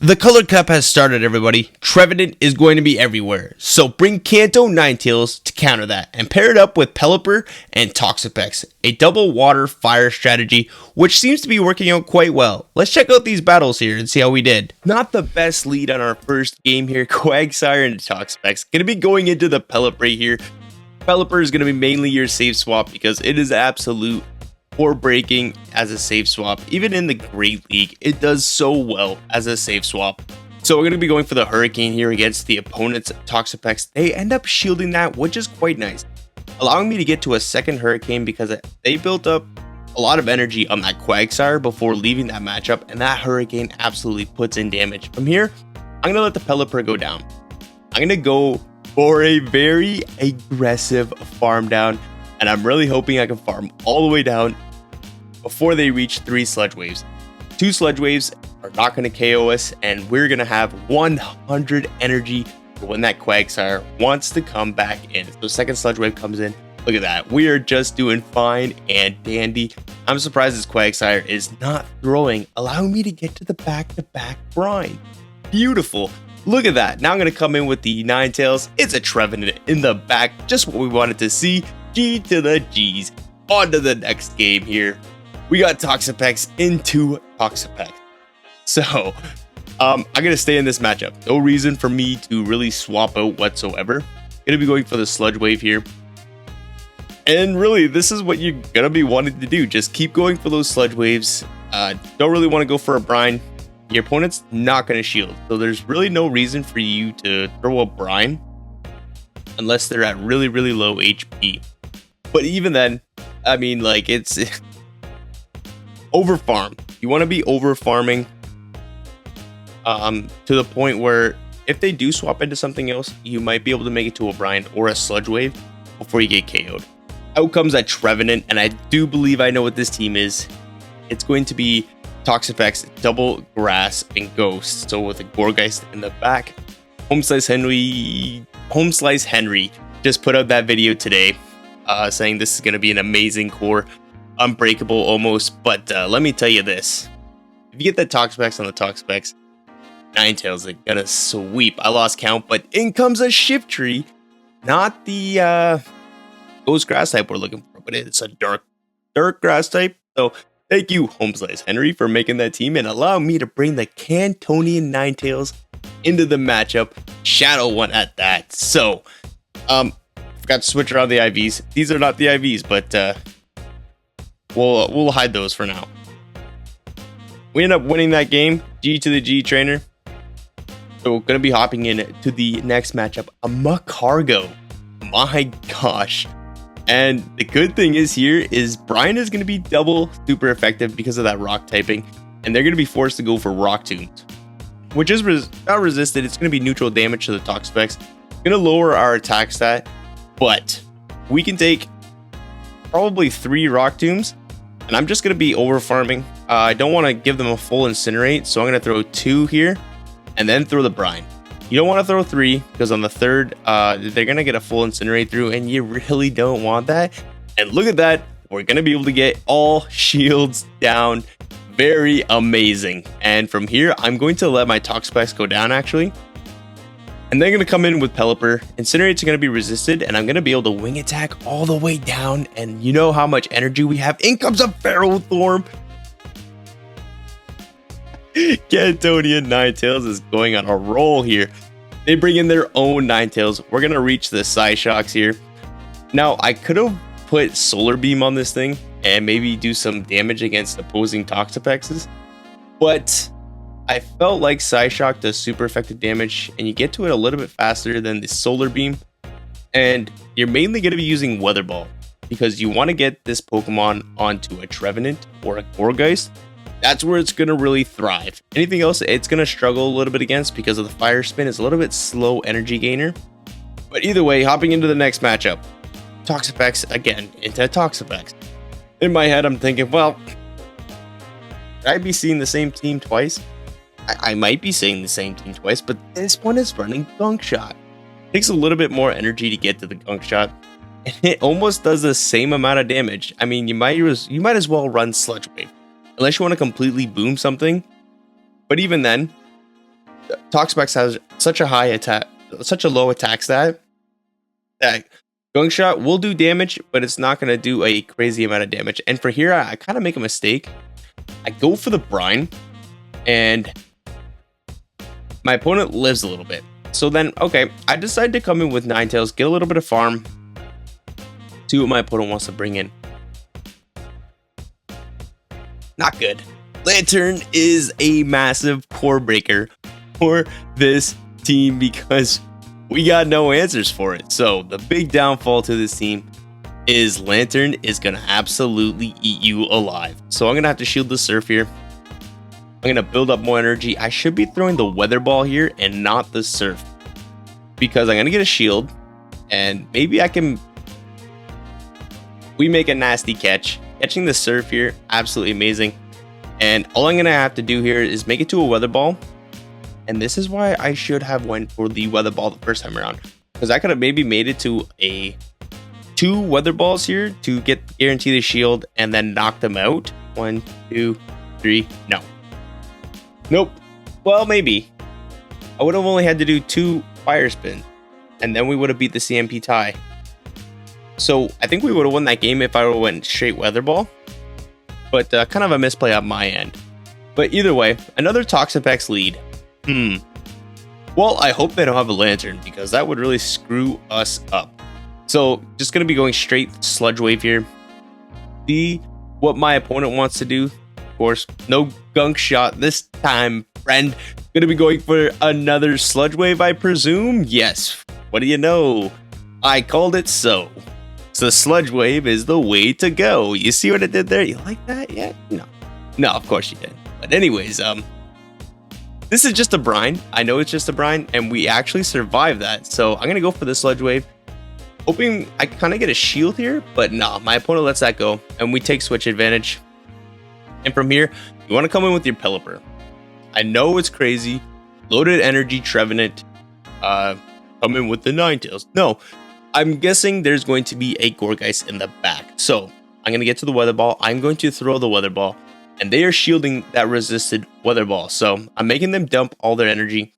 The Color Cup has started, everybody. Trevenant is going to be everywhere, so bring Kanto Ninetales to counter that, and pair it up with Pelipper and Toxapex, a double water fire strategy, which seems to be working out quite well. Let's check out these battles here and see how we did. Not the best lead on our first game here. Quagsire and Toxapex going to be going into the Pelipper here. Pelipper is going to be mainly your safe swap because it is absolute for breaking as a safe swap. Even in the Great League, it does so well as a safe swap. So we're going to be going for the Hurricane here against the opponent's Toxapex. They end up shielding that, which is quite nice, allowing me to get to a second Hurricane because they built up a lot of energy on that Quagsire before leaving that matchup, and that Hurricane absolutely puts in damage. From here, I'm going to let the Pelipper go down. I'm going to go for a very aggressive farm down, and I'm really hoping I can farm all the way down before they reach 3 Sludge Waves. 2 Sludge Waves are not going to KO us, and we're going to have 100 energy for when that Quagsire wants to come back in. So second Sludge Wave comes in. Look at that. We are just doing fine and dandy. I'm surprised this Quagsire is not throwing, allowing me to get to the back-to-back grind. Beautiful. Look at that. Now I'm going to come in with the Ninetales. It's a Trevenant in the back. Just what we wanted to see. G to the G's. On to the next game here. We got Toxapex into Toxapex. So, I'm going to stay in this matchup. No reason for me to really swap out whatsoever. Going to be going for the Sludge Wave here. And really, this is what you're going to be wanting to do. Just keep going for those Sludge Waves. Don't really want to go for a Brine. Your opponent's not going to shield. So there's really no reason for you to throw a Brine unless they're at really, really low HP. But even then, I mean, like, it's overfarm. You want to be overfarming to the point where if they do swap into something else, you might be able to make it to a Brine or a Sludge Wave before you get KO'd. Out comes that Trevenant, and I do believe I know what this team is. It's going to be Toxapex, Double Grass, and Ghost. So with a Gourgeist in the back. Homeslice Henry just put out that video today saying this is going to be an amazing core. Unbreakable almost, but let me tell you this. If you get that Toxapex on the Toxapex, Ninetales are going to sweep. I lost count, but in comes a Shiftry. Not the Ghost Grass type we're looking for, but it's a dark Grass type. So thank you, Homeslice Henry, for making that team and allow me to bring the Cantonian Ninetales into the matchup. Shadow one at that. So, forgot to switch around the IVs. These are not the IVs, but we'll hide those for now. We end up winning that game. G to the G trainer. So we're gonna be hopping in to the next matchup. A Magcargo. My gosh. And the good thing is here is Brian is going to be double super effective because of that rock typing, and they're going to be forced to go for rock tombs, which is not resisted. It's going to be neutral damage to the Toxapex. Going to lower our attack stat, but we can take probably 3 rock tombs, and I'm just going to be overfarming. I don't want to give them a full incinerate, so I'm going to throw 2 here and then throw the brine. You don't want to throw 3 because on the third, they're going to get a full incinerate through, and you really don't want that. And look at that. We're going to be able to get all shields down. Very amazing. And from here, I'm going to let my Toxapex go down, actually. And they're going to come in with Pelipper. Incinerates are going to be resisted, and I'm going to be able to wing attack all the way down. And you know how much energy we have. In comes a Ferrothorn. Cantonian Ninetales is going on a roll here. They bring in their own Ninetales. We're going to reach the Psyshocks here. Now, I could have put Solar Beam on this thing and maybe do some damage against opposing Toxapexes, but I felt like Psyshock does super effective damage, and you get to it a little bit faster than the Solar Beam, and you're mainly going to be using Weather Ball because you want to get this Pokemon onto a Trevenant or a Gourgeist. That's where it's going to really thrive. Anything else, it's going to struggle a little bit against because of the Fire Spin. It's a little bit slow energy gainer. But either way, hopping into the next matchup. Toxapex again into Toxapex. In my head, I'm thinking, well, should I be seeing the same team twice? I might be seeing the same team twice, but this one is running Gunk Shot. Takes a little bit more energy to get to the Gunk Shot. And it almost does the same amount of damage. I mean, you might as well run Sludge Wave. Unless you want to completely boom something. But even then, Toxapex has such a high attack, such a low attack stat that Gunk Shot will do damage, but it's not going to do a crazy amount of damage. And for here, I kind of make a mistake. I go for the Brine, and my opponent lives a little bit. So then, okay, I decide to come in with Ninetales, get a little bit of farm, see what my opponent wants to bring in. Not good. Lantern is a massive core breaker for this team because we got no answers for it. So the big downfall to this team is Lantern is going to absolutely eat you alive. So I'm going to have to shield the Surf here. I'm going to build up more energy. I should be throwing the Weather Ball here and not the Surf, because I'm going to get a shield and maybe we make a nasty catch. Catching the Surf here, absolutely amazing. And all I'm going to have to do here is make it to a Weather Ball. And this is why I should have went for the Weather Ball the first time around, because I could have maybe made it to a 2 Weather Balls here to guarantee the shield and then knock them out. 1, 2, 3. No. Nope. Well, maybe. I would have only had to do 2 Fire Spins, and then we would have beat the CMP tie. So I think we would have won that game if I would have went straight Weather Ball. But kind of a misplay on my end. But either way, another Toxapex lead. Well, I hope they don't have a Lantern, because that would really screw us up. So just going to be going straight Sludge Wave here. See what my opponent wants to do. Of course, no Gunk Shot this time, friend. Going to be going for another Sludge Wave, I presume. Yes. What do you know? I called it so. So Sludge Wave is the way to go. You see what I did there? You like that? Yeah? No, of course you did. But anyways, this is just a Brine. I know it's just a Brine, and we actually survived that. So I'm going to go for the Sludge Wave, hoping I kind of get a shield here. But nah, my opponent lets that go, and we take switch advantage. And from here, you want to come in with your Pelipper. I know it's crazy. Loaded energy Trevenant. Come in with the Ninetales. No, I'm guessing there's going to be a Gourgeist in the back. So I'm going to get to the Weather Ball. I'm going to throw the Weather Ball, and they are shielding that resisted Weather Ball. So I'm making them dump all their energy.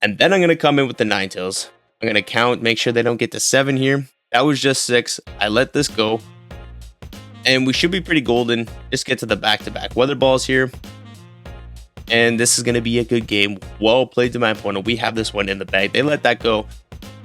And then I'm going to come in with the Ninetales. I'm going to count, make sure they don't get to 7 here. That was just 6. I let this go. And we should be pretty golden. Just get to the back-to-back Weather Balls here. And this is going to be a good game. Well played to my opponent. We have this one in the bag. They let that go,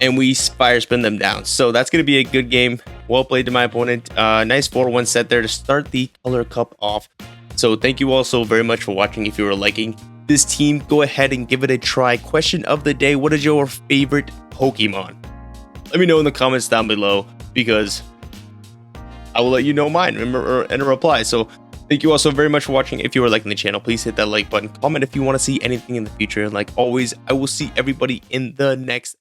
and we Fire Spin them down. So that's going to be a good game. Well played to my opponent. Nice 4-1 set there to start the Color Cup off. So thank you all so very much for watching. If you were liking this team, go ahead and give it a try. Question of the day: what is your favorite Pokemon? Let me know in the comments down below, because I will let you know mine in a reply. So thank you all so very much for watching. If you are liking the channel, please hit that like button. Comment if you want to see anything in the future. And like always, I will see everybody in the next